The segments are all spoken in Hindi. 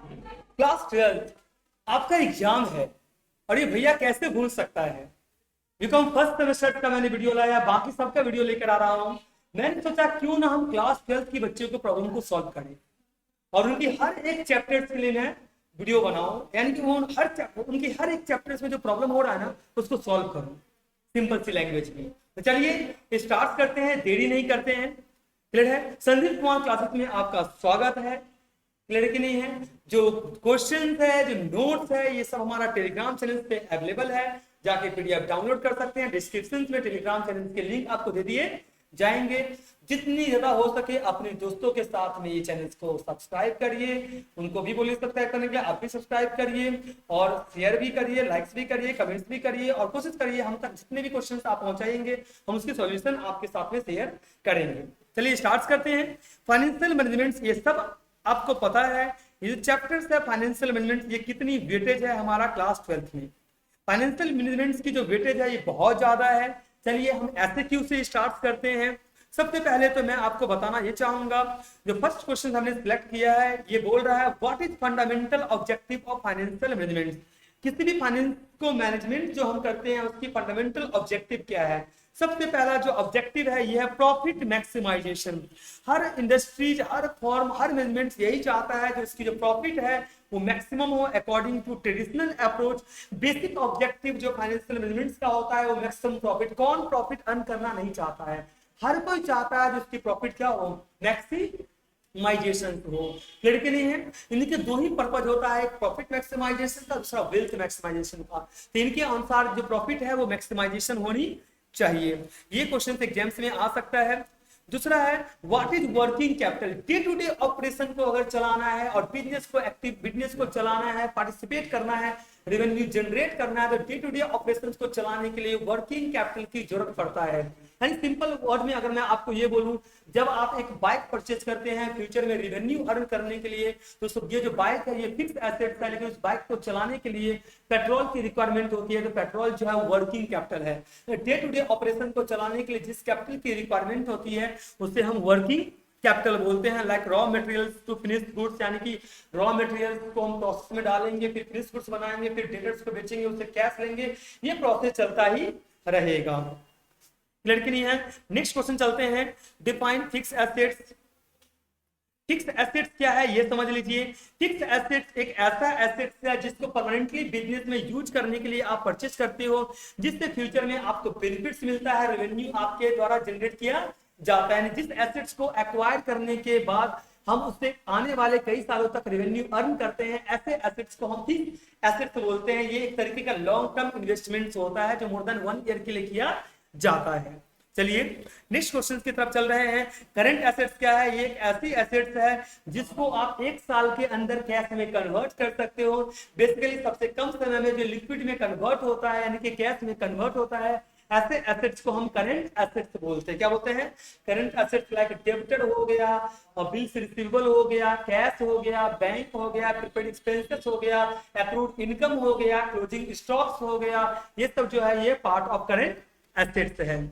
क्लास 12 आपका एग्जाम है और ये भैया कैसे भूल सकता है। बीकॉम फर्स्ट सेमेस्टर का मैंने वीडियो लाया, बाकी सबका वीडियो लेकर आ रहा हूँ। मैंने सोचा क्यों ना हम क्लास 12 की बच्चों के प्रॉब्लम को सॉल्व करें और उनकी हर एक चैप्टर के लिए मैं वीडियो बनाऊं, यानी कि वो उनकी हर एक चैप्टर में जो प्रॉब्लम हो रहा है ना उसको सॉल्व करूं सिंपल सी लैंग्वेज में। तो चलिए स्टार्ट करते हैं, देरी नहीं करते हैं। क्लियर है? संदीप कुमार क्लासेस में आपका स्वागत है। क्लियर कि नहीं है? जो क्वेश्चन है, जो नोट्स है, ये सब हमारा टेलीग्राम चैनल पे अवेलेबल है, जाके पीडीएफ डाउनलोड कर सकते हैं। डिस्क्रिप्शन में टेलीग्राम चैनल के लिंक आपको दे दिए जाएंगे। जितनी ज्यादा हो सके अपने दोस्तों के साथ में ये चैनल को सब्सक्राइब करिए, उनको भी बोलिए सब्सक्राइब करने के लिए, आप भी सब्सक्राइब करिए और शेयर भी करिए, लाइक्स भी करिए, कमेंट्स भी करिए और कोशिश करिए हम तक जितने भी क्वेश्चन आप पहुंचाएंगे हम उसके सॉल्यूशन आपके साथ में शेयर करेंगे। चलिए स्टार्ट करते हैं। फाइनेंशियल मैनेजमेंट ये सब आपको पता है, ये जो चैप्टर्स है फाइनेंशियल मैनेजमेंट, ये कितनी वेटेज है हमारा क्लास 12 में। फाइनेंशियल मैनेजमेंट की जो वेटेज है ये बहुत ज्यादा है। चलिए हम ऐसे क्यू से स्टार्ट करते हैं। सबसे पहले तो मैं आपको बताना ये चाहूंगा, जो फर्स्ट क्वेश्चन हमने सिलेक्ट किया है ये बोल रहा है what is fundamental objective of financial management. किसी भी फाइनेंस को मैनेजमेंट जो हम करते हैं उसकी फंडामेंटल ऑब्जेक्टिव क्या है। सबसे पहला जो ऑब्जेक्टिव है ये है प्रॉफिट मैक्सिमाइजेशन। हर इंडस्ट्रीज, हर फॉर्म, हर मैनेजमेंट यही चाहता है जो इसकी जो प्रॉफिट है वो मैक्सिमम हो according to traditional approach. Basic objective जो फाइनेंशियल मैनेजमेंट का होता है वो मैक्सिमम प्रॉफिट। कौन प्रॉफिट अर्न करना नहीं चाहता है? हर कोई चाहता है जो उसकी प्रॉफिट क्या हो, मैक्सिमाइजेशन हो। क्लियर कि नहीं है? इनके दो ही पर्पज होता है, एक प्रॉफिट मैक्सिमाइजेशन का, दूसरा वेल्थ मैक्सिमाइजेशन का। तो इनके अनुसार जो प्रॉफिट है वो मैक्सिमाइजेशन होनी चाहिए। ये क्वेश्चन एग्जाम्स में आ सकता है। दूसरा है what is working capital. Day to day operation को अगर चलाना है और बिजनेस को, एक्टिव बिजनेस को चलाना है, पार्टिसिपेट करना है, रेवेन्यू जनरेट करना है, तो डे टू डे ऑपरेशन को चलाने के लिए वर्किंग कैपिटल की जरूरत पड़ता है। यानी सिंपल वर्ड में अगर मैं आपको ये बोलूं, जब आप एक बाइक परचेज करते हैं फ्यूचर में रेवेन्यू अर्न करने के लिए, तो ये जो बाइक है ये फिक्स एसेट है, लेकिन उस बाइक को चलाने के लिए पेट्रोल की रिक्वायरमेंट होती है। तो पेट्रोल जो है वर्किंग कैपिटल है। डे टू डे ऑपरेशन को चलाने के लिए जिस कैपिटल की रिक्वायरमेंट होती है उसे हम वर्किंग कैपिटल बोलते हैं। Like raw materials to finish goods, यानी कि रॉ मटेरियल्स को हम प्रोसेस में डालेंगे, फिर फिनिश गुड्स बनाएंगे, फिर डेटर्स को बेचेंगे, उससे कैश लेंगे, ये प्रोसेस चलता ही रहेगा। क्लियर कि नहीं है? नेक्स्ट क्वेश्चन चलते हैं। Define fix assets. Fix assets क्या है ये समझ लीजिए। फिक्स एसेट्स एक ऐसा एसेट्स है जिसको परमानेंटली बिजनेस में यूज करने के लिए आप परचेज करते हो, जिससे फ्यूचर में आपको बेनिफिट्स मिलता है, रेवेन्यू आपके द्वारा जनरेट किया जाता है। जिस एसेट्स को एक्वायर करने के बाद हम उससे आने वाले कई सालों तक रेवेन्यू अर्न करते हैं, ऐसे एसेट्स को हम फिक्स एसेट्स बोलते हैं। ये एक तरीके का लॉन्ग टर्म इन्वेस्टमेंट होता है जो मोर देन 1 ईयर के लिए किया जाता है। चलिए नेक्स्ट क्वेश्चन की तरफ चल रहे हैं। करंट एसेट्स क्या है? ये एक ऐसी एसेट्स है जिसको आप 1 साल के अंदर कैश में कन्वर्ट कर सकते हो। बेसिकली सबसे कम समय में जो लिक्विड में कन्वर्ट होता है, यानी कि कैश में कन्वर्ट होता है, ऐसे एसेट्स को हम करंट एसेट्स बोलते हैं। क्या बोलते हैं? Current assets. लाइक डेबिटर हो गया, और बिल्स रिसीवेबल हो गया, कैश हो गया, बैंक हो गया, प्रीपेड एक्सपेंसेस हो गया, अप्रूव्ड इनकम हो गया, क्लोजिंग स्टॉक्स हो गया, ये सब जो है ये पार्ट ऑफ करंट एसेट्स है।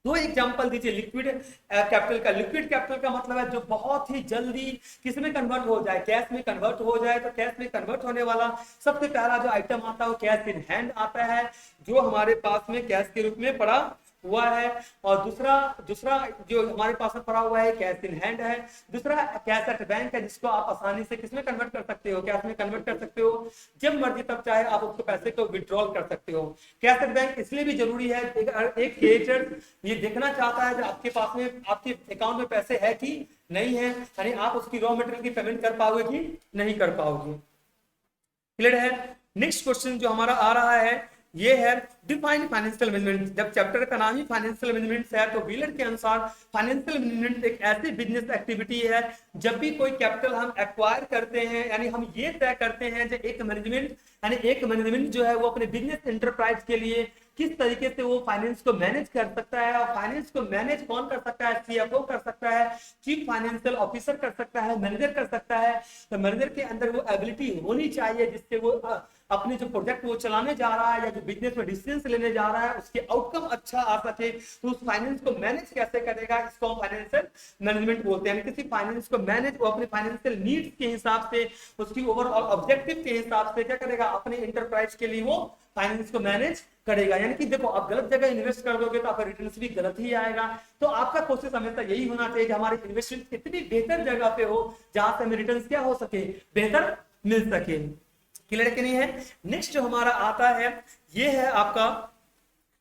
दो एग्जांपल दीजिए लिक्विड कैपिटल का। लिक्विड कैपिटल का मतलब है जो बहुत ही जल्दी किस में कन्वर्ट हो जाए, कैश में कन्वर्ट हो जाए। तो कैश में कन्वर्ट होने वाला सबसे पहला जो आइटम आता है वो कैश इन हैंड आता है, जो हमारे पास में कैश के रूप में पड़ा हुआ है। और दूसरा जो हमारे पास में पड़ा हुआ है कैश इन हैंड है। दूसरा कैश एट बैंक है, जिसको आप आसानी से किसमें कन्वर्ट कर सकते हो, कैश में कन्वर्ट कर सकते हो। जब मर्जी तब चाहे आप उसको पैसे को विड्रॉल कर सकते हो। कैश एट बैंक इसलिए भी जरूरी है, एक क्रिएटर ये देखना चाहता है कि आपके पास में, आपके अकाउंट में पैसे है कि नहीं है, यानी आप उसकी रॉ मटेरियल की पेमेंट कर पाओगे कि नहीं कर पाओगे। क्लियर है? नेक्स्ट क्वेश्चन जो हमारा आ रहा है ये है डिफाइन फाइनेंशियल मैनेजमेंट। जब चैप्टर का नाम ही फाइनेंशियल मैनेजमेंट है तो व्हीलर के अनुसार फाइनेंशियल मैनेजमेंट एक ऐसी बिजनेस एक्टिविटी है जब भी कोई कैपिटल हम एक्वायर करते हैं, यानी हम ये तय करते हैं कि एक मैनेजमेंट जो है वो अपने बिजनेस एंटरप्राइज के लिए किस तरीके से वो फाइनेंस को मैनेज कर सकता है। और फाइनेंस को मैनेज कौन कर सकता है? सीएफओ कर सकता है, चीफ फाइनेंशियल ऑफिसर कर सकता है, मैनेजर कर सकता है। तो मैनेजर के अंदर वो एबिलिटी होनी चाहिए जिससे वो अपने जो प्रोजेक्ट वो चलाने जा रहा है या जो बिजनेस में डिसीजन लेने जा रहा है उसके आउटकम अच्छा आ सके, तो उस फाइनेंस को मैनेज कैसे करेगा, इसको हम फाइनेंशियल मैनेजमेंट बोलते हैं। किसी फाइनेंस को मैनेज, वो अपने फाइनेंशियल नीड्स के हिसाब से, उसकी ओवरऑल ऑब्जेक्टिव के हिसाब से क्या करेगा, अपने इंटरप्राइज के लिए वो फाइनेंस को मैनेज करेगा। यानी कि देखो, आप गलत जगह इन्वेस्ट कर दोगे तो आपका रिटर्न्स भी गलत ही आएगा। तो आपका कोशिश हमेशा यही होना चाहिए कि हमारे इन्वेस्टमेंट इतनी बेहतर जगह पे हो जहां से हमें रिटर्न्स क्या हो सके, बेहतर मिल सके। क्लियर कि नहीं है? नेक्स्ट जो हमारा आता है ये है आपका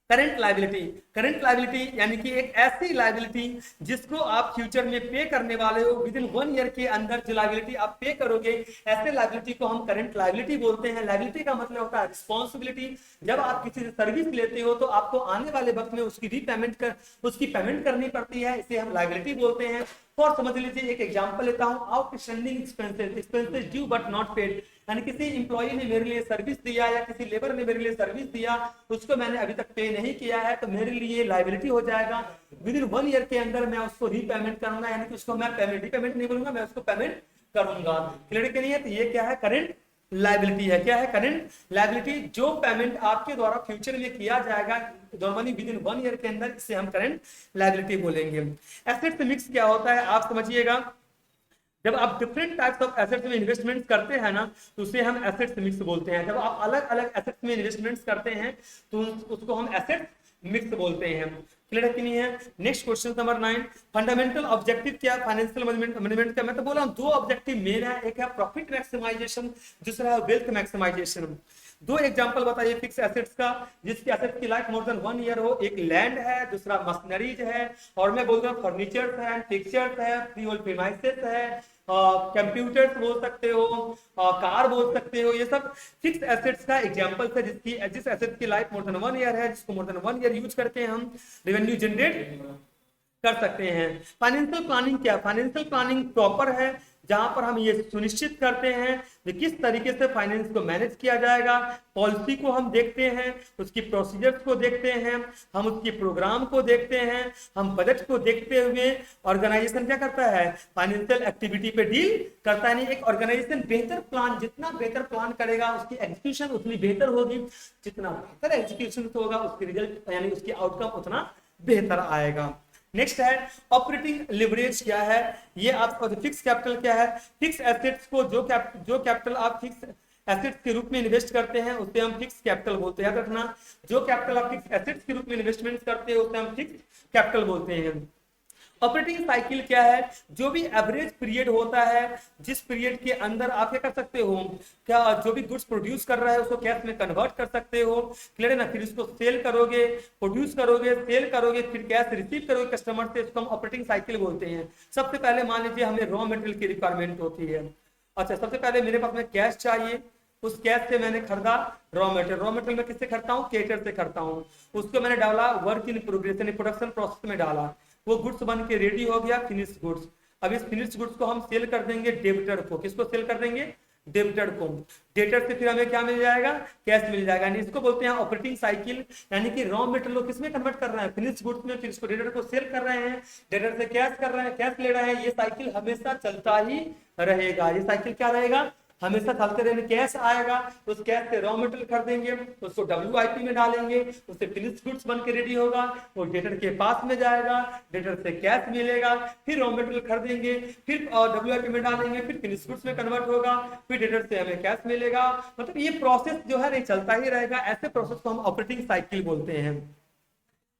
करंट लायबिलिटी। करंट लायबिलिटी यानी कि एक ऐसी लायबिलिटी जिसको आप फ्यूचर में पे करने वाले हो, विद इन 1 ईयर के अंदर जो लायबिलिटी आप पे करोगे, ऐसे लायबिलिटी को हम करंट लायबिलिटी बोलते हैं। लायबिलिटी का मतलब होता है रिस्पॉन्सिबिलिटी। जब आप किसी से सर्विस लेते हो तो आपको आने वाले वक्त में उसकी पेमेंट करनी पड़ती है, इसे हम लायबिलिटी बोलते हैं। और समझ लीजिए, एक एग्जांपल लेता हूं, outstanding expenses due but not paid. यानी किसी इंप्लॉई ने मेरे लिए सर्विस दिया या किसी लेबर ने मेरे लिए सर्विस दिया, उसको मैंने अभी तक पे नहीं किया है, तो मेरे लिए लायबिलिटी हो जाएगा। विद इन 1 ईयर के अंदर मैं उसको रीपेमेंट करूंगा, यानी कि उसको मैं रीपेमेंट नहीं बोलूंगा, मैं उसको पेमेंट करूंगा। क्लियर कि नहीं है? तो ये क्या है, करंट लायबिलिटी है। क्या है करंट लायबिलिटी? जो पेमेंट आपके द्वारा फ्यूचर में किया जाएगा नॉर्मली विद इन 1 ईयर के अंदर, इसे हम करंट लायबिलिटी बोलेंगे। एसेट्स मिक्स क्या होता है आप समझिएगा। जब आप डिफरेंट टाइप्स ऑफ एसेट्स में इन्वेस्टमेंट करते हैं ना, तो उसे हम एसेट्स मिक्स बोलते हैं। जब आप अलग अलग एसेट्स में इन्वेस्टमेंट्स करते हैं तो उसको हम एसेट्स मिक्स बोलते हैं। क्लियर कि नहीं है? Next question number 9, fundamental objective क्या फाइनेंशियल मैनेजमेंट का? मैं तो बोला 2 ऑब्जेक्टिव मेन है, एक है प्रॉफिट मैक्सिमाइजेशन, दूसरा है वेल्थ मैक्सिमाइजेशन। 2 एग्जांपल बताइए फिक्स एसेट्स का जिसकी एसेट्स की लाइफ मोर देन 1 ईयर हो। एक लैंड है, दूसरा मशीनरीज है, और मैं बोल रहा हूँ फर्नीचर है, फिक्सचर्स है, प्रीमाइसेस है, कंप्यूटर्स बोल सकते हो, कार बोल सकते हो। ये सब फिक्स एसेट्स का एग्जांपल है जिस एसेट की लाइफ मोर देन 1 ईयर है, जिसको मोर देन 1 ईयर यूज करके हम रेवेन्यू जनरेट कर सकते हैं। फाइनेंशियल प्लानिंग क्या? फाइनेंशियल प्लानिंग प्रॉपर है जहां पर हम ये सुनिश्चित करते हैं कि किस तरीके से फाइनेंस को मैनेज किया जाएगा। पॉलिसी को हम देखते हैं, उसकी प्रोसीजर्स को देखते हैं, हम उसकी प्रोग्राम को देखते हैं, हम बजट को देखते हुए ऑर्गेनाइजेशन क्या करता है, फाइनेंशियल एक्टिविटी पे डील करता है। नहीं, एक ऑर्गेनाइजेशन बेहतर प्लान, जितना बेहतर प्लान करेगा उसकी एग्जीक्यूशन उतनी बेहतर होगी, जितना बेहतर एग्जीक्यूशन होगा उसकी रिजल्ट यानी उसकी आउटकम उतना बेहतर आएगा। नेक्स्ट है ऑपरेटिंग लिवरेज क्या है? ये आपका फिक्स कैपिटल क्या है? फिक्स एसेट्स को जो कैपिटल आप फिक्स एसेट्स के रूप में इन्वेस्ट करते हैं उसे हम फिक्स कैपिटल बोलते हैं। याद रखना, जो कैपिटल आप फिक्स एसेट्स के रूप में इन्वेस्टमेंट करते हैं उसे हम फिक्स कैपिटल बोलते हैं। ऑपरेटिंग साइकिल क्या है? जो भी एवरेज पीरियड होता है, जिस पीरियड के अंदर आप क्या कर सकते हो, क्या जो भी गुड्स प्रोड्यूस कर रहा है उसको कैश में कन्वर्ट कर सकते हो। क्लियर है ना? फिर उसको सेल करोगे, प्रोड्यूस करोगे, सेल करोगे, फिर कैश रिसीव करोगे कस्टमर से, इसको हम ऑपरेटिंग साइकिल बोलते हैं। सबसे पहले मान लीजिए हमें रॉ मटेरियल की रिक्वायरमेंट होती है। अच्छा, सबसे पहले मेरे पास में कैश चाहिए, उस कैश से मैंने खरीदा रॉ मटेरियल मैं किससे खरीदता हूँ? केटर से खरीदता हूँ। उसको मैंने डाला वर्क इन प्रोग्रेस यानी प्रोडक्शन प्रोसेस में डाला, वो गुड्स बन के रेडी हो गया, फिनिश गुड्स। अब इस फिनिश गुड्स को हम सेल कर देंगे डेबिटर को। किसको सेल कर देंगे? डेबिटर को। डेबिटर से फिर हमें क्या मिल जाएगा? कैश मिल जाएगा। यानी इसको बोलते हैं ऑपरेटिंग साइकिल। यानी कि रॉ मटेरियल को किसमें कन्वर्ट कर रहे हैं? फिनिश गुड्स में, फिर इसको डेबिटर को सेल कर रहे हैं, डेबिटर से कैश कर रहे हैं, कैश ले रहे हैं। ये साइकिल हमेशा चलता ही रहेगा। ये साइकिल क्या रहेगा? हमेशा चलते रहने। कैश आएगा, उस कैश से रॉ मटेरियल खरीदेंगे, उसको WIP में डालेंगे, उससे फिनिश गुड्स बन के रेडी होगा, वो डेटर के पास में जाएगा, डेटर से कैश मिलेगा, फिर रॉ मटेरियल खरीदेंगे, फिर WIP में डालेंगे, फिर फिनिश गुड्स में कन्वर्ट होगा, फिर डेटर से हमें कैश मिलेगा। मतलब ये प्रोसेस जो है चलता ही रहेगा। ऐसे प्रोसेस को हम ऑपरेटिंग साइकिल बोलते हैं।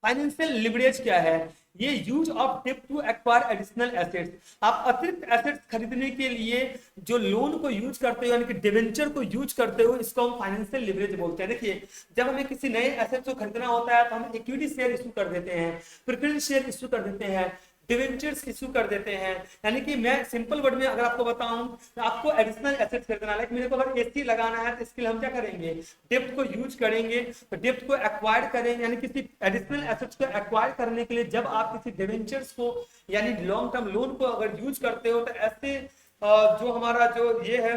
फाइनेंशियल लिवरेज क्या है? ये यूज ऑफ डेब्ट टू एक्वायर एडिशनल एसेट्स। आप अतिरिक्त एसेट्स खरीदने के लिए जो लोन को यूज करते हो यानी कि डिवेंचर को यूज करते हो, इसको हम फाइनेंशियल लिवरेज बोलते हैं। देखिए, जब हमें किसी नए एसेट्स को खरीदना होता है तो हम इक्विटी शेयर इशू कर देते हैं, प्रेफरेंस शेयर इशू कर देते हैं, डिवेंचर्स इशू कर देते हैं। यानी कि मैं सिंपल वर्ड में अगर आपको बताऊं तो आपको एडिशनल एसेट्स खरीदना है, मेरे को अगर एसी लगाना है तो इसके लिए हम क्या करेंगे? डेब्ट को यूज करेंगे। तो डेब्ट को एक्वायर करेंगे यानी किसी एडिशनल एसेट्स को एक्वायर करने के लिए जब आप किसी डिवेंचर्स को यानी लॉन्ग टर्म लोन को अगर यूज करते हो तो ऐसे जो हमारा जो ये है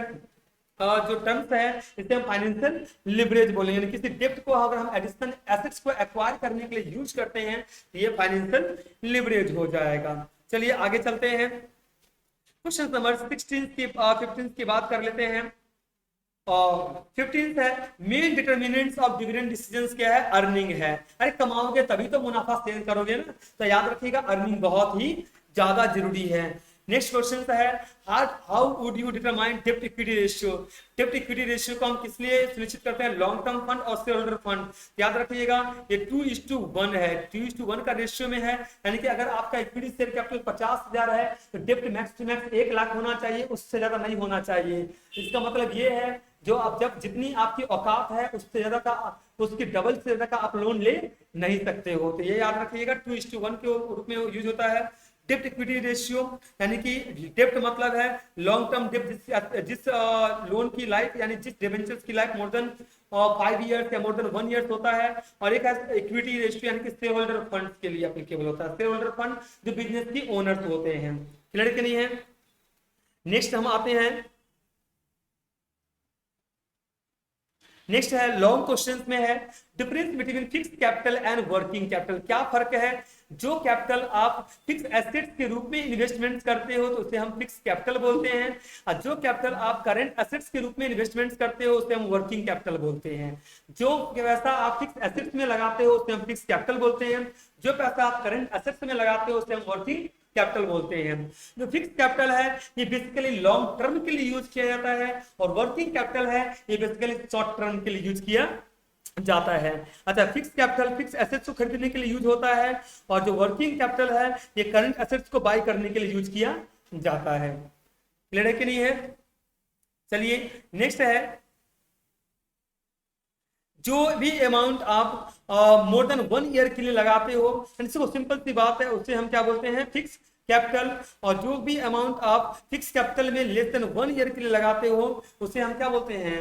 जो टर्म्स है इसे हम फाइनेंशियल लिवरेज बोलेंगे। यानी किसी डेब्ट को अगर हम एडिशनल एसेट्स को एक्वायर करने के लिए यूज करते हैं तो ये फाइनेंशियल लिवरेज हो जाएगा। चलिए आगे चलते हैं। क्वेश्चन नंबर 16 की 15 की बात कर लेते हैं। और 15th है main determinants of dividend decisions क्या है, अर्निंग है। अरे कमाओगे तभी तो मुनाफा शेयर करोगे ना, तो याद रखिएगा अर्निंग बहुत ही ज्यादा जरूरी है। नेक्स्ट क्वेश्चन है हाउ वुड यू डिटरमाइन डेब्ट इक्विटी रेशियो। डेब्ट इक्विटी रेशियो को हम किस लिए सुनिश्चित करते हैं, लॉन्ग टर्म फंड और शेयर होल्डर फंड। याद रखिएगा ये 2:1 है, 2:1 का रेशियो में है, यानी कि अगर आपका इक्विटी शेयर कैपिटल 50,000 है तो डेब्ट मैक्स टू मैक्स 1 लाख होना चाहिए, उससे ज्यादा नहीं होना चाहिए। इसका मतलब ये है जो आप जब जितनी आपकी औकात है उससे ज्यादा का, उसकी डबल से ज्यादा का आप लोन ले नहीं सकते हो। तो ये याद रखिएगा 2:1 के रूप में यूज होता है डेब्ट इक्विटी रेशियो। यानी कि डेब्ट मतलब है लॉन्ग टर्म डेब्ट, जिस लोन की लाइफ यानी जिस डिबेंचर्स की लाइफ मोर देन 5 ईयर्स या मोर देन 1 ईयर होता है। और एक है इक्विटी रेशियो यानी कि शेयर होल्डर फंड के लिए एप्लीकेबल होता है, शेयर होल्डर फंड जो बिजनेस की ओनर्स होते हैं। क्लियर कि नहीं है। नेक्स्ट हम आते हैं, नेक्स्ट है लॉन्ग क्वेश्चन में है difference between fixed capital and working capital. क्या फर्क है, जो कैपिटल आप फिक्स एसेट्स के रूप में इन्वेस्टमेंट करते हो तो उसे हम फिक्स कैपिटल बोलते हैं, और जो कैपिटल आप करंट एसेट्स के रूप में इन्वेस्टमेंट करते हो उसे हम वर्किंग कैपिटल बोलते हैं। जो पैसा आप फिक्स एसेट्स में लगाते हो उसे हम फिक्स कैपिटल बोलते हैं, जो पैसा आप करंट एसेट्स में लगाते हो उसे हम वर्किंग कैपिटल बोलते हैं। जो फिक्स कैपिटल है ये बेसिकली लॉन्ग टर्म के लिए यूज किया जाता है, और वर्किंग कैपिटल है ये बेसिकली शॉर्ट टर्म के लिए यूज किया जाता है। अच्छा, फिक्स कैपिटल फिक्स एसेट्स को खरीदने के लिए यूज होता है, और जो वर्किंग कैपिटल है ये करंट एसेट्स को बाय करने के लिए यूज किया जाता है। क्लियर है कि नहीं है। चलिए नेक्स्ट है जो भी अमाउंट आप मोर देन 1 ईयर के लिए लगाते हो, सिंपल सी बात है उसे हम क्या बोलते हैं, फिक्स कैपिटल। और जो भी अमाउंट आप फिक्स कैपिटल में लेस देन 1 ईयर के लिए लगाते हो उसे हम क्या बोलते हैं,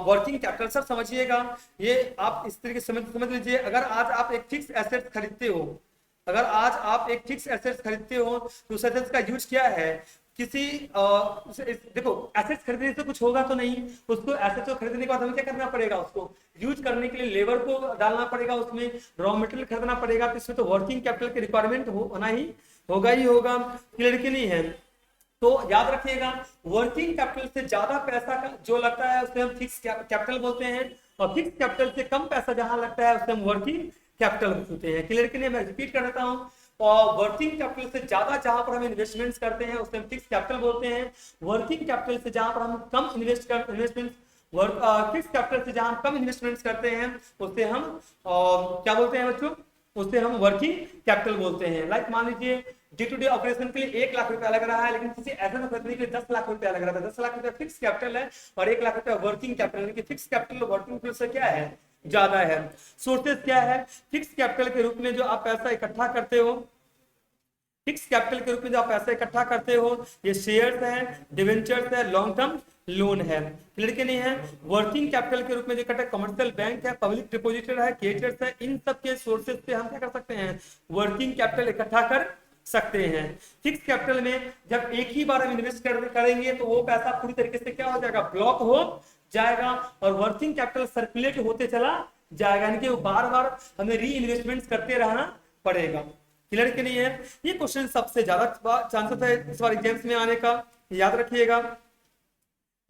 वर्किंग कैपिटल। सर समझिएगा, ये आप इस तरीके से समझ लीजिए, अगर आज आप एक फिक्स एसेट खरीदते हो, अगर आज आप एक फिक्स एसेट खरीदते हो तो उस एसेट का यूज क्या है, किसी देखो एसेट्स खरीदने से कुछ होगा तो नहीं, उसको एसेट्स को खरीदने के बाद हमें क्या करना पड़ेगा, उसको यूज करने के लिए लेबर को डालना पड़ेगा, उसमें रॉ मटेरियल खरीदना पड़ेगा, तो इसमें तो वर्किंग कैपिटल की रिक्वायरमेंट होना ही होगा। क्लियर कि नहीं है। तो याद रखिएगा वर्किंग कैपिटल से ज्यादा पैसा जो लगता है उसे हम फिक्स कैपिटल बोलते हैं, और फिक्स कैपिटल से कम पैसा जहां लगता है उसे हम वर्किंग कैपिटल बोलते हैं। क्लियर कि नहीं, मैं रिपीट कर देता हूं, और वर्किंग कैपिटल से ज्यादा जहां पर हम इन्वेस्टमेंट्स करते हैं उसे हम फिक्स कैपिटल बोलते हैं। वर्किंग कैपिटल से जहां पर हम कम इन्वेस्टमेंट फिक्स कैपिटल से जहां हम कम इन्वेस्टमेंट्स करते हैं उसे हम क्या बोलते हैं बच्चों, उसे हम वर्किंग कैपिटल बोलते हैं। लाइक मान लीजिए डे टू डे ऑपरेशन के लिए 1 लाख रुपया लग रहा है, लेकिन किसी ऐसे में खरीदने के लिए 10 लाख रुपया लग रहा था। 10 लाख रुपया फिक्स कैपिटल है और 1 लाख रुपया वर्किंग कैपिटल, यानी कि फिक्स कैपिटल वर्किंग कैपिटल से क्या है, ज्यादा है। सोर्सेस क्या है, फिक्स कैपिटल के रूप में जो आप पैसा इकट्ठा करते हो, फिक्स कैपिटल के रूप में जो आप पैसा इकट्ठा करते हो ये शेयर्स है, डिवेंचर्स है, लॉन्ग टर्म लोन है। क्लियर कि नहीं है। वर्किंग कैपिटल के रूप में जो इकट्ठा कमर्शियल बैंक है, पब्लिक डिपोजिटर है, क्रेडिटर्स है, इन सब के सोर्सेज से हम क्या कर सकते हैं, वर्किंग कैपिटल इकट्ठा कर सकते हैं। फिक्स कैपिटल में जब एक ही बार हम इन्वेस्ट करेंगे तो वो पैसा पूरी तरीके से क्या हो जाएगा, ब्लॉक हो जाएगा, और वर्किंग कैपिटल सर्कुलेट होते चला जाएगा, यानी कि वो बार बार हमें री इन्वेस्टमेंट करते रहना पड़ेगा। क्लियर कि नहीं है। ये क्वेश्चन सबसे ज्यादा चांसेस है इस बार एग्जाम्स में आने का, याद रखिएगा।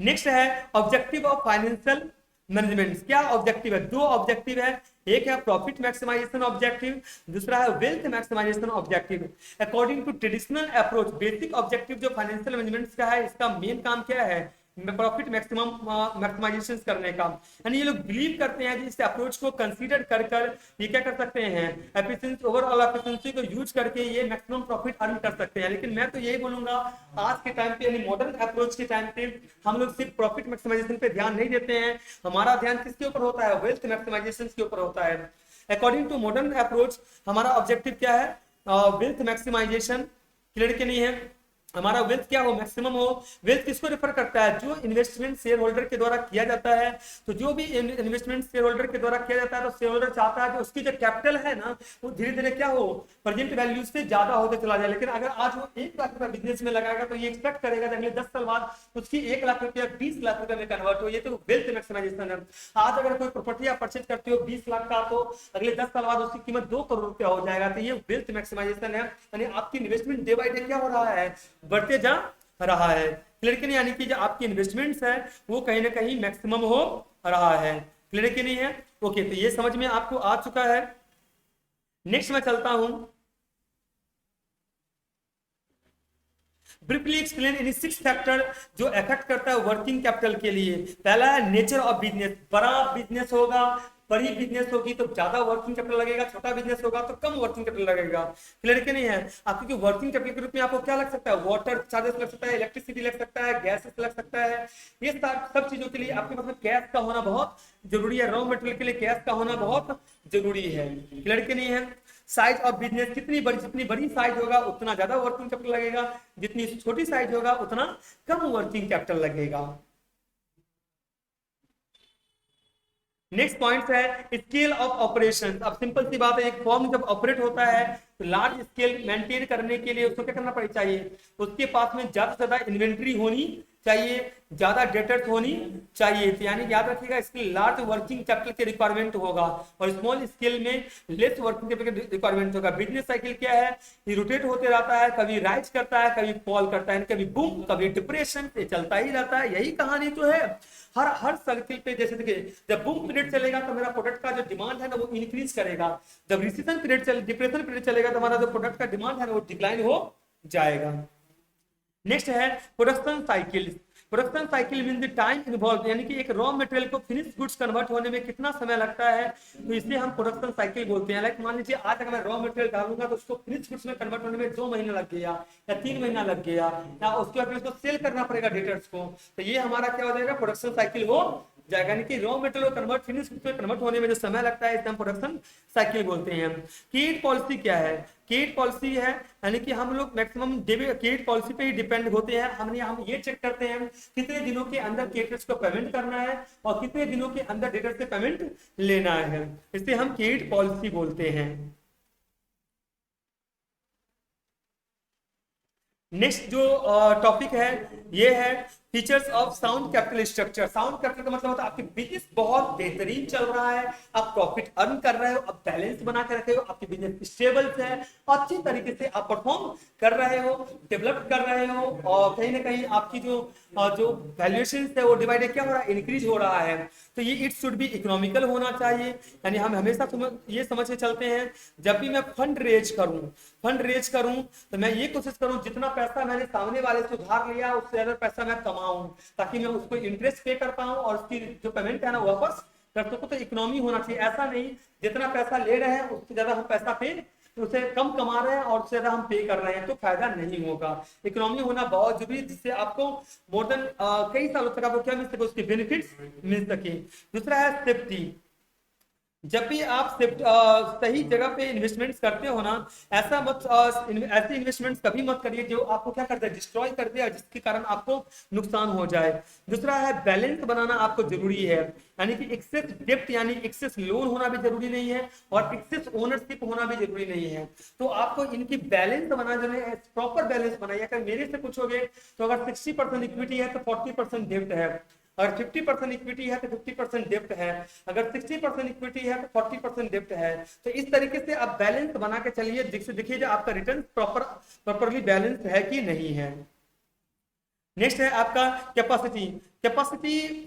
नेक्स्ट है ऑब्जेक्टिव ऑफ फाइनेंशियल मैनेजमेंट। क्या ऑब्जेक्टिव है, दो ऑब्जेक्टिव है, एक है प्रॉफिट मैक्सिमाइजेशन ऑब्जेक्टिव, दूसरा है wealth maximization objective. According to traditional approach basic objective जो फाइनेंशियल मैनेजमेंट का है, इसका मेन काम क्या है, प्रॉफिट मैक्सिमाइजेशन करने का। यानी ये लोग बिलीव करते हैं कि इस अप्रोच को कंसीडर कर ये क्या कर सकते हैं, एफिशिएंसी ओवरऑल एफिशिएंसी को यूज करके ये मैक्सिमम प्रॉफिट अर्न कर सकते हैं। लेकिन मैं तो यही बोलूंगा आज के टाइम पे, यानी मॉडर्न अप्रोच के टाइम पे हम लोग सिर्फ प्रॉफिट मैक्सिमाइजेशन पे ध्यान नहीं देते हैं, हमारा ध्यान किसके ऊपर होता है, वेल्थ मैक्सिमाइजेशन के ऊपर होता है। अकॉर्डिंग टू मॉडर्न अप्रोच हमारा ऑब्जेक्टिव क्या है, वेल्थ मैक्सिमाइजेशन। क्लियर के नहीं है। हमारा वेल्थ क्या हो, मैक्सिमम हो। वेल्थ किसको रेफर करता है, जो इन्वेस्टमेंट शेयर होल्डर के द्वारा किया जाता है। तो जो भी इन्वेस्टमेंट शेयर होल्डर के द्वारा किया जाता है तो शेयर होल्डर चाहता है कि उसकी जो कैपिटल है ना वो धीरे धीरे क्या हो, प्रेजेंट वैल्यू से ज्यादा होते चला जाए। लेकिन अगर आज वो 1 लाख रुपया बिजनेस में लगाएगा तो ये एक्सपेक्ट करेगा कि अगले 10 साल बाद उसकी 1 लाख रुपया 20 लाख रुपया में कन्वर्ट हो। ये तो वेल्थ मैक्सिमाइजेशन है। आज अगर कोई प्रॉपर्टी आप परचेज करते हो 20 लाख का, तो अगले 10 साल बाद उसकी कीमत 2 करोड़ रुपया हो जाएगा। तो ये वेल्थ मैक्सिमाइजेशन है, यानी आपकी इन्वेस्टमेंट डे बाय डे क्या हो रहा है, बढ़ते जा रहा है। क्लियर कि नहीं, यानी कि जो आपकी इन्वेस्टमेंट्स है वो कहीं ना कहीं मैक्सिमम हो रहा है। क्लियर कि नहीं है? ओके, तो ये समझ में आपको आ चुका है। नेक्स्ट मैं चलता हूं, ब्रीफली एक्सप्लेन एनी 6 फैक्टर जो अफेक्ट करता है वर्किंग कैपिटल के लिए। पहला है नेचर ऑफ बिजनेस, बड़ा बिजनेस होगा, बड़ी बिजनेस होगी तो ज्यादा वर्किंग कैपिटल लगेगा, छोटा बिजनेस होगा तो कम वर्किंग कैपिटल लगेगा। क्लियर कि नहीं है? आपको कि वर्किंग कैपिटल के रूप में आपको क्या लग सकता है, वाटर चार्जेस लग सकता है, इलेक्ट्रिसिटी लग सकता है, गैस लग सकता है। ये सब चीजों के लिए आपके पास में कैश का होना बहुत जरूरी है, रॉ मटेरियल के लिए कैश का होना बहुत जरूरी है। क्लियर कि नहीं है? साइज ऑफ बिजनेस, जितनी बड़ी साइज होगा उतना ज्यादा वर्किंग कैपिटल लगेगा, जितनी छोटी साइज होगा उतना कम वर्किंग कैपिटल लगेगा। नेक्स्ट पॉइंट है स्केल ऑफ ऑपरेशन। अब सिंपल सी बात है, एक फॉर्म जब ऑपरेट होता है तो लार्ज स्केल मेंटेन करने के लिए उसको क्या करना पड़े चाहिए, उसके पास में ज्यादा से ज्यादा इन्वेंट्री होनी चाहिए, ज्यादा डेटर्स होनी चाहिए। तो यानी याद रखिएगा इसकी लार्ज वर्किंग कैपिटल के रिक्वायरमेंट होगा और स्मॉल स्केल में लेस वर्किंग कैपिटल के रिक्वायरमेंट होगा। बिजनेस साइकिल क्या है, ये रोटेट होते रहता है, कभी राइज करता है, कभी फॉल करता है, कभी बूम, कभी डिप्रेशन, ये चलता ही रहता है। यही कहानी तो है हर सर्किल पे। जैसे देखिए, जब बूम पीरियड चलेगा तो मेरा प्रोडक्ट का जो डिमांड है ना वो इंक्रीज करेगा, जब रिसेशन पीरियड डिप्रेशन पीरियड चलेगा तो हमारा जो प्रोडक्ट का डिमांड है ना वो डिक्लाइन हो जाएगा। नेक्स्ट है production cycle. Production cycle mean the time involve, यानी कि एक रॉ मटेरियल को फिनिश गुड्स कन्वर्ट होने में कितना समय लगता है, तो इसे हम प्रोडक्शन साइकिल बोलते हैं। लाइक मान लीजिए आज अगर मैं रॉ मटेरियल डालूंगा तो उसको फिनिश गुड्स में कन्वर्ट होने में 2 महीना लग गया या 3 महीना लग गया, या उसके बाद उसको सेल करना पड़ेगा डेटर्स को, तो ये हमारा क्या हो जाएगा, प्रोडक्शन साइकिल हो जाएगा। यानी कि raw material convert finish goods में कन्वर्ट होने में जो समय लगता है इसे हम प्रोडक्शन साइकिल बोलते हैं। क्रेडिट पॉलिसी क्या है, क्रेडिट पॉलिसी है यानी कि हम लोग मैक्सिमम क्रेडिट पॉलिसी पे ही डिपेंड होते हैं। हम ये चेक करते हैं कितने दिनों के अंदर क्रेडिटर्स को पेमेंट करना है और कितने दिनों के अंदर डेटर्स से पेमेंट लेना है, इसे हम क्रेडिट पॉलिसी बोलते हैं। नेक्स्ट जो टॉपिक है ये है features of sound capital structure. Sound capital का मतलब होता है आपकी बिजनेस बहुत बेहतरीन चल रहा है, आप प्रॉफिट अर्न कर रहे हो, आप बैलेंस बना के रखे हो, आपकी बिजनेस स्टेबल है, अच्छी तरीके से आप परफॉर्म कर रहे हो, डेवलप कर रहे हो, और कहीं ना कहीं आपकी जो वैल्यूएशन है वो डिवाइडेड क्या हो रहा है, इंक्रीज हो रहा है। तो ये इट शुड बी इकोनॉमिकल होना चाहिए। यानी हम हमेशा ये समझ के चलते हैं जब भी मैं फंड रेज करूं तो मैं ये कोशिश करूं जितना पैसा मैंने सामने वाले से उधार लिया उससे ज्यादा पैसा मैं कमाऊं, ताकि मैं उसको इंटरेस्ट पे कर पाऊं और उसकी जो पेमेंट है ना वापस कर सकूं। तो इकोनॉमी होना चाहिए, ऐसा नहीं जितना पैसा ले रहे हैं उससे ज्यादा हम पैसा पे उसे कम कमा रहे हैं और उससे ज्यादा हम पे कर रहे हैं, तो फायदा नहीं होगा। इकोनॉमी होना बहुत जरूरी है जिससे आपको मोर देन कई सालों तक आपको क्या मिल सके, उसके बेनिफिट्स मिल सके। दूसरा है सेफ्टी। जब भी आप सही जगह पे इन्वेस्टमेंट्स करते हो ना, ऐसे इन्वेस्टमेंट्स कभी मत करिए जो आपको क्या कर दे, डिस्ट्रॉय कर दे, जिसके कारण आपको नुकसान हो जाए। दूसरा है बैलेंस बनाना आपको जरूरी है, यानी कि एक्सेस डेप्ट यानी एक्सेस लोन होना भी जरूरी नहीं है और एक्सेस ओनरशिप होना भी जरूरी नहीं है। तो आपको इनकी बैलेंस बनाना जो है प्रॉपर बैलेंस बनाइए। अगर मेरे से पूछोगे तो अगर 60% इक्विटी है तो 40% डेप्ट है, अगर 50% इक्विटी है तो 50% डेप्ट है, अगर 60% इक्विटी है तो 40% डेप्ट है। तो इस तरीके से आप बैलेंस बना के चलिए, देखिए आपका रिटर्न प्रॉपरली बैलेंस है कि नहीं है। नेक्स्ट है आपका capacity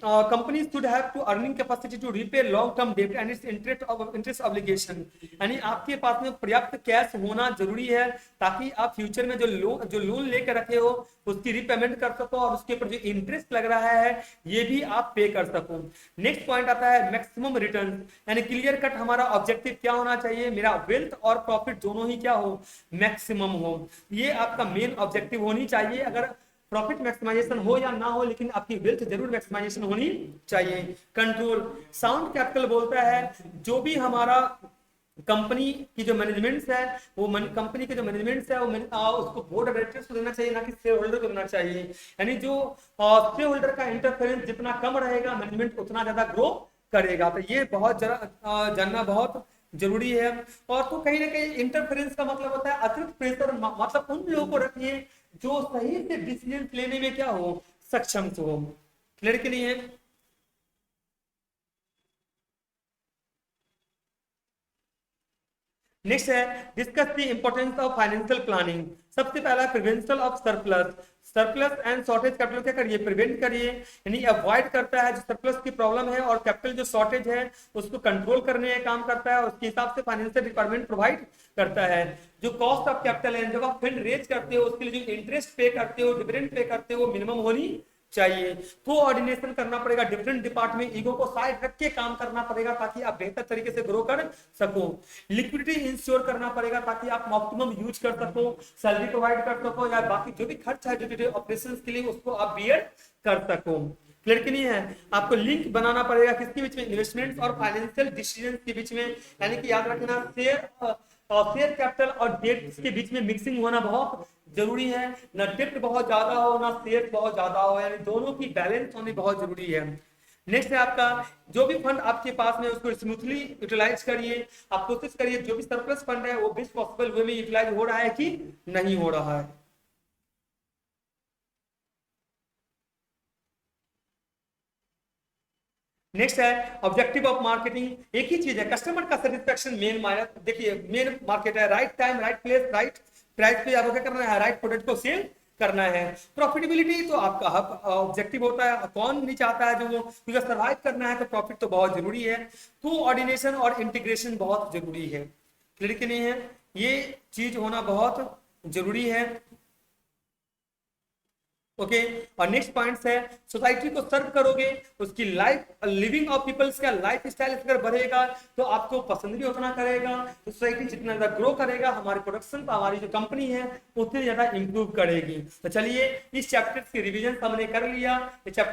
company should have to earning capacity to repay long term debt and its interest obligation. यानी आपके पास में पर्याप्त कैश होना जरूरी है ताकि आप फ्यूचर में जो लोन लेकर रखे हो उसकी रीपेमेंट कर सको और उसके ऊपर जो इंटरेस्ट लग रहा है ये भी आप पे कर सको। नेक्स्ट पॉइंट आता है मैक्सिमम रिटर्न, यानी क्लियर कट हमारा ऑब्जेक्टिव क्या होना चाहिए, मेरा वेल्थ और प्रॉफिट दोनों ही क्या हो, मैक्सिमम हो। ये आपका मेन ऑब्जेक्टिव होनी चाहिए। अगर प्रॉफिट मैक्सिमाइजेशन हो या ना हो लेकिन आपकी वेल्थ जरूर मैक्सिमाइजेशन होनी चाहिए। कंट्रोल साउंड कैपिटल बोलता है जो भी हमारा कंपनी की जो मैनेजमेंट है वो कंपनी के जो मैनेजमेंट है वो उसको बोर्ड ऑफ डायरेक्टर्स को देना चाहिए, ना कि शेयर होल्डर को देना चाहिए। यानी जो शेयर होल्डर का इंटरफेरेंस जितना कम रहेगा मैनेजमेंट उतना ज्यादा ग्रो करेगा। तो ये बहुत जानना बहुत जरूरी है। और तो कहीं ना कहीं इंटरफेरेंस का मतलब होता है अतिरिक्त प्रेशर, मतलब उन लोगों को रखिए जो सही से डिसीजन लेने में क्या हो, सक्षम हो। क्लियर के लिए नेक्स्ट है discuss the importance of financial planning. सबसे पहला prevention of surplus. Surplus and shortage capital क्या करिए, प्रिवेंट करिए, यानी अवॉइड करता है जो सरप्लस की प्रॉब्लम है, और कैपिटल जो शॉर्टेज है उसको कंट्रोल करने का काम करता है, और उसके हिसाब से फाइनेंशियल रिक्वायरमेंट प्रोवाइड करता है। जो कॉस्ट ऑफ कैपिटल है, जब आप फंड रेज करते हो उसके लिए जो इंटरेस्ट पे करते हो, डिविडेंड पे करते हो, मिनिमम होनी चाहिए। कोऑर्डिनेशन करना पड़ेगा, डिफरेंट डिपार्टमेंट, ईगो को साइड रख के काम करना पड़ेगा ताकि आप बेहतर तरीके से ग्रो कर सको। लिक्विडिटी इंश्योर करना पड़ेगा ताकि आप ऑप्टिमम यूज कर सको, सैलरी प्रोवाइड कर सको, या बाकी जो भी खर्च है डे ऑपरेशंस के लिए उसको आप बियर कर सको। क्लियर कि नहीं है? आपको लिंक बनाना पड़ेगा किसके बीच में, इन्वेस्टमेंट और फाइनेंशियल डिसीजन के बीच में, यानी कि याद रखना शेयर कैपिटल और डेट के बीच में मिक्सिंग होना बहुत जरूरी है। ना डेट बहुत ज्यादा हो ना शेयर बहुत ज्यादा हो, यानी दोनों की बैलेंस होनी बहुत जरूरी है। नेक्स्ट है आपका जो भी फंड आपके पास में उसको स्मूथली यूटिलाइज करिए। आप कोशिश करिए जो भी सरप्लस फंड है वो बेस्ट पॉसिबल वे में यूटिलाइज हो रहा है कि नहीं हो रहा है। नेक्स्ट है ऑब्जेक्टिव ऑफ मार्केटिंग। एक ही चीज है, कस्टमर का सेटिस्फेक्शन मेन मार्केट, देखिए मेन मार्केट है, right time right place right price पे आपको क्या करना है, राइट प्रोडक्ट को सेल करना है। प्रॉफिटेबिलिटी तो आपका ऑब्जेक्टिव होता है, कौन नहीं चाहता है जो वो, क्योंकि सर्वाइव करना है तो प्रॉफिट तो बहुत जरूरी है। कोऑर्डिनेशन और इंटीग्रेशन बहुत जरूरी है। क्लियर कि नहीं है? ये चीज होना बहुत जरूरी है। ओके और नेक्स्ट पॉइंट है सोसाइटी को सर्व करोगे, उसकी लाइफ लिविंग ऑफ पीपल्स का लाइफ स्टाइल अगर बढ़ेगा तो आपको पसंद भी उतना करेगा। तो सोसाइटी जितना ज्यादा ग्रो करेगा हमारी प्रोडक्शन हमारी जो कंपनी है उतनी ज्यादा इंप्रूव करेगी। तो चलिए इस चैप्टर की रिवीजन हमने कर लिया। ये चैप्टर